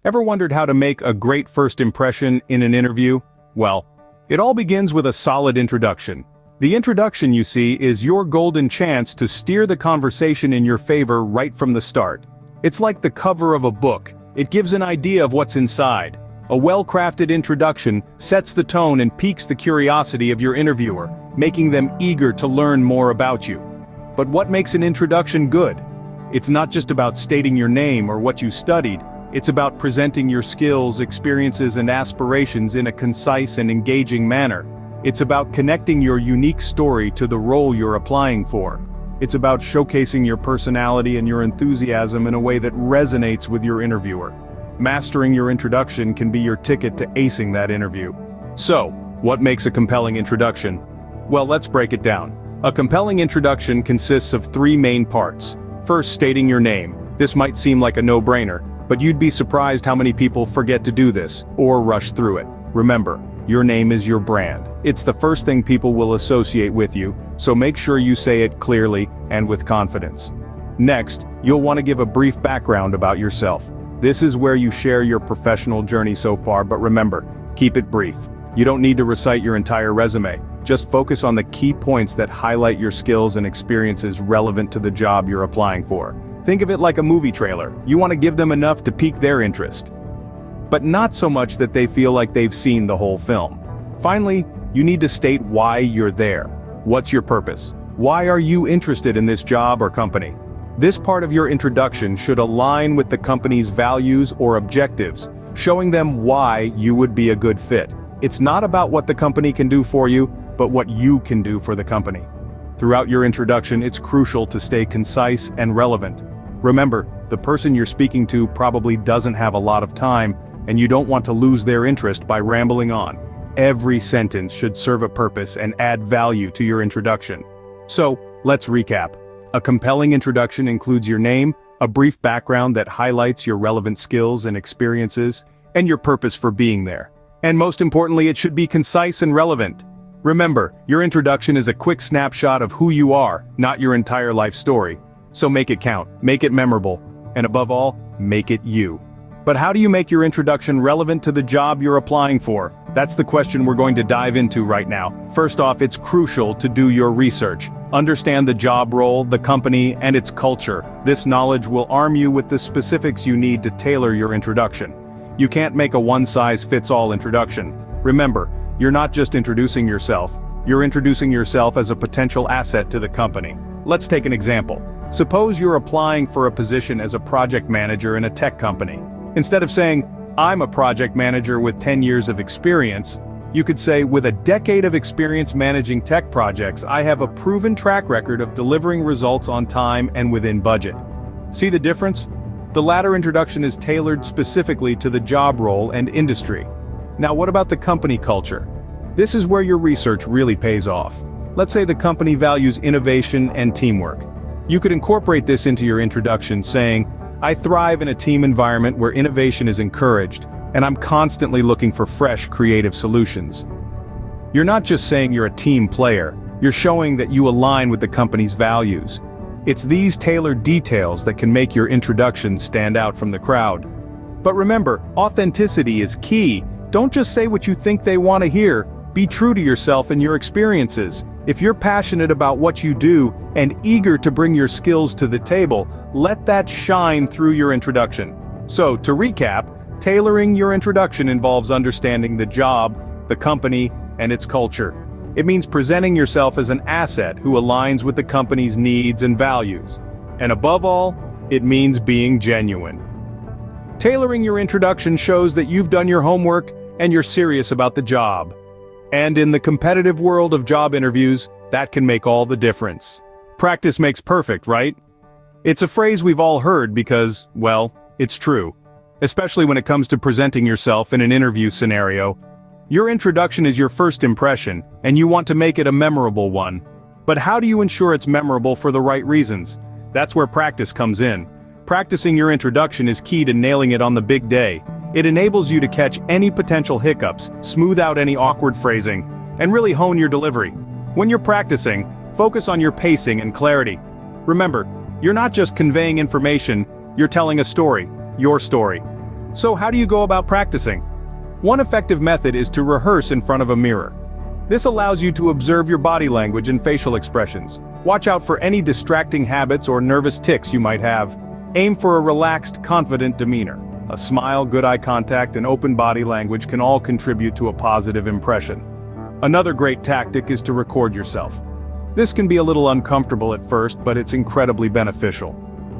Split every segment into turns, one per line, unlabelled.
Ever wondered how to make a great first impression in an interview? Well, it all begins with a solid introduction. The introduction, you see, is your golden chance to steer the conversation in your favor right from the start. It's like the cover of a book. It gives an idea of what's inside. A well-crafted introduction sets the tone and piques the curiosity of your interviewer, making them eager to learn more about you. But what makes an introduction good? It's not just about stating your name or what you studied. It's about presenting your skills, experiences, and aspirations in a concise and engaging manner. It's about connecting your unique story to the role you're applying for. It's about showcasing your personality and your enthusiasm in a way that resonates with your interviewer. Mastering your introduction can be your ticket to acing that interview. So, what makes a compelling introduction? Well, let's break it down. A compelling introduction consists of three main parts. First, stating your name. This might seem like a no-brainer, but you'd be surprised how many people forget to do this, or rush through it. Remember, your name is your brand. It's the first thing people will associate with you, so make sure you say it clearly and with confidence. Next, you'll want to give a brief background about yourself. This is where you share your professional journey so far, but remember, keep it brief. You don't need to recite your entire resume. Just focus on the key points that highlight your skills and experiences relevant to the job you're applying for. Think of it like a movie trailer. You want to give them enough to pique their interest, but not so much that they feel like they've seen the whole film. Finally, you need to state why you're there. What's your purpose? Why are you interested in this job or company? This part of your introduction should align with the company's values or objectives, showing them why you would be a good fit. It's not about what the company can do for you, but what you can do for the company. Throughout your introduction, it's crucial to stay concise and relevant. Remember, the person you're speaking to probably doesn't have a lot of time, and you don't want to lose their interest by rambling on. Every sentence should serve a purpose and add value to your introduction. So, let's recap. A compelling introduction includes your name, a brief background that highlights your relevant skills and experiences, and your purpose for being there. And most importantly, it should be concise and relevant. Remember, your introduction is a quick snapshot of who you are, not your entire life story. So make it count, make it memorable, and above all, make it you. But how do you make your introduction relevant to the job you're applying for? That's the question we're going to dive into right now. First off, it's crucial to do your research. Understand the job role, the company, and its culture. This knowledge will arm you with the specifics you need to tailor your introduction. You can't make a one-size-fits-all introduction. Remember, you're not just introducing yourself, you're introducing yourself as a potential asset to the company. Let's take an example. Suppose you're applying for a position as a project manager in a tech company. Instead of saying, "I'm a project manager with 10 years of experience," you could say, "With a decade of experience managing tech projects, I have a proven track record of delivering results on time and within budget." See the difference? The latter introduction is tailored specifically to the job role and industry. Now, what about the company culture? This is where your research really pays off. Let's say the company values innovation and teamwork. You could incorporate this into your introduction saying, "I thrive in a team environment where innovation is encouraged, and I'm constantly looking for fresh, creative solutions." You're not just saying you're a team player, you're showing that you align with the company's values. It's these tailored details that can make your introduction stand out from the crowd. But remember, authenticity is key. Don't just say what you think they want to hear. Be true to yourself and your experiences. If you're passionate about what you do and eager to bring your skills to the table, let that shine through your introduction. So, to recap, tailoring your introduction involves understanding the job, the company, and its culture. It means presenting yourself as an asset who aligns with the company's needs and values. And above all, it means being genuine. Tailoring your introduction shows that you've done your homework and you're serious about the job. And in the competitive world of job interviews, that can make all the difference. Practice makes perfect, right? It's a phrase we've all heard because, well, it's true. Especially when it comes to presenting yourself in an interview scenario. Your introduction is your first impression, and you want to make it a memorable one. But how do you ensure it's memorable for the right reasons? That's where practice comes in. Practicing your introduction is key to nailing it on the big day. It enables you to catch any potential hiccups, smooth out any awkward phrasing, and really hone your delivery. When you're practicing, focus on your pacing and clarity. Remember, you're not just conveying information, you're telling a story, your story. So how do you go about practicing? One effective method is to rehearse in front of a mirror. This allows you to observe your body language and facial expressions. Watch out for any distracting habits or nervous tics you might have. Aim for a relaxed, confident demeanor. A smile, good eye contact, and open body language can all contribute to a positive impression. Another great tactic is to record yourself. This can be a little uncomfortable at first, but it's incredibly beneficial.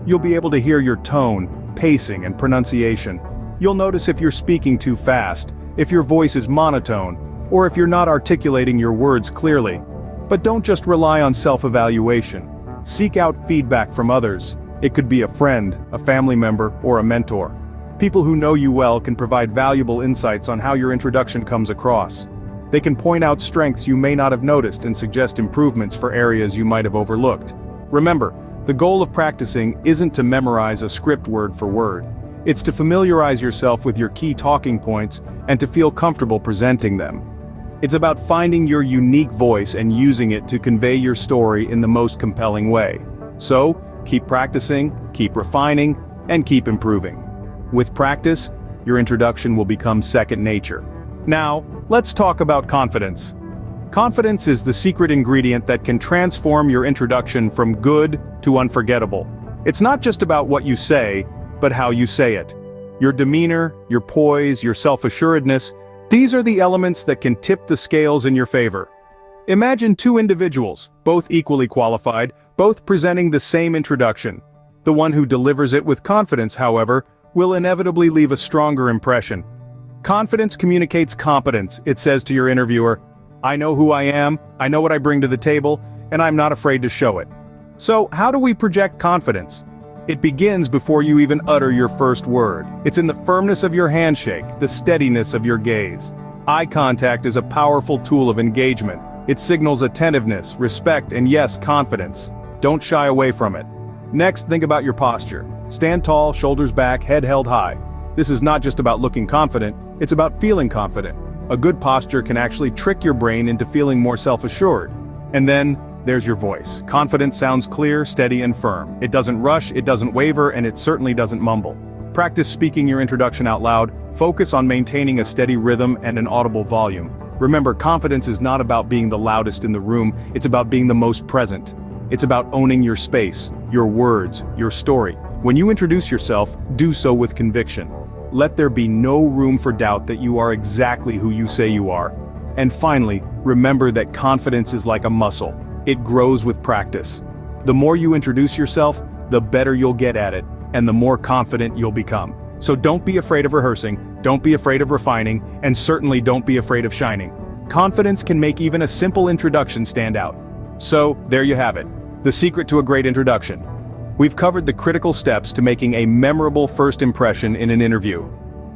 You'll be able to hear your tone, pacing, and pronunciation. You'll notice if you're speaking too fast, if your voice is monotone, or if you're not articulating your words clearly. But don't just rely on self-evaluation. Seek out feedback from others. It could be a friend, a family member, or a mentor. People who know you well can provide valuable insights on how your introduction comes across. They can point out strengths you may not have noticed and suggest improvements for areas you might have overlooked. Remember, the goal of practicing isn't to memorize a script word for word. It's to familiarize yourself with your key talking points and to feel comfortable presenting them. It's about finding your unique voice and using it to convey your story in the most compelling way. So, keep practicing, keep refining, and keep improving. With practice, your introduction will become second nature. Now, let's talk about confidence. Confidence is the secret ingredient that can transform your introduction from good to unforgettable. It's not just about what you say, but how you say it. Your demeanor, your poise, your self-assuredness, these are the elements that can tip the scales in your favor. Imagine two individuals, both equally qualified, both presenting the same introduction. The one who delivers it with confidence, however, will inevitably leave a stronger impression. Confidence communicates competence. It says to your interviewer, I know who I am, I know what I bring to the table, and I'm not afraid to show it. So, how do we project confidence? It begins before you even utter your first word. It's in the firmness of your handshake, the steadiness of your gaze. Eye contact is a powerful tool of engagement. It signals attentiveness, respect, and yes, confidence. Don't shy away from it. Next, think about your posture. Stand tall, shoulders back, head held high. This is not just about looking confident, it's about feeling confident. A good posture can actually trick your brain into feeling more self-assured. And then, there's your voice. Confidence sounds clear, steady, and firm. It doesn't rush, it doesn't waver, and it certainly doesn't mumble. Practice speaking your introduction out loud. Focus on maintaining a steady rhythm and an audible volume. Remember, confidence is not about being the loudest in the room, it's about being the most present. It's about owning your space, your words, your story. When you introduce yourself, do so with conviction. Let there be no room for doubt that you are exactly who you say you are. And finally, remember that confidence is like a muscle. It grows with practice. The more you introduce yourself, the better you'll get at it, and the more confident you'll become. So don't be afraid of rehearsing, don't be afraid of refining, and certainly don't be afraid of shining. Confidence can make even a simple introduction stand out. So, there you have it. The secret to a great introduction. We've covered the critical steps to making a memorable first impression in an interview.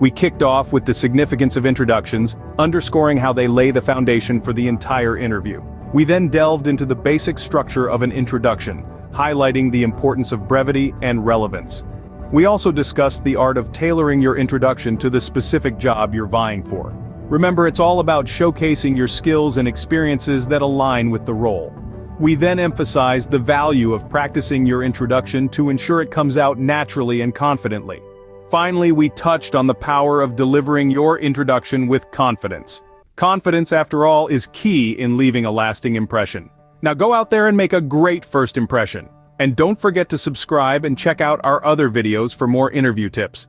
We kicked off with the significance of introductions, underscoring how they lay the foundation for the entire interview. We then delved into the basic structure of an introduction, highlighting the importance of brevity and relevance. We also discussed the art of tailoring your introduction to the specific job you're vying for. Remember, it's all about showcasing your skills and experiences that align with the role. We then emphasized the value of practicing your introduction to ensure it comes out naturally and confidently. Finally, we touched on the power of delivering your introduction with confidence. Confidence, after all, is key in leaving a lasting impression. Now go out there and make a great first impression. And don't forget to subscribe and check out our other videos for more interview tips.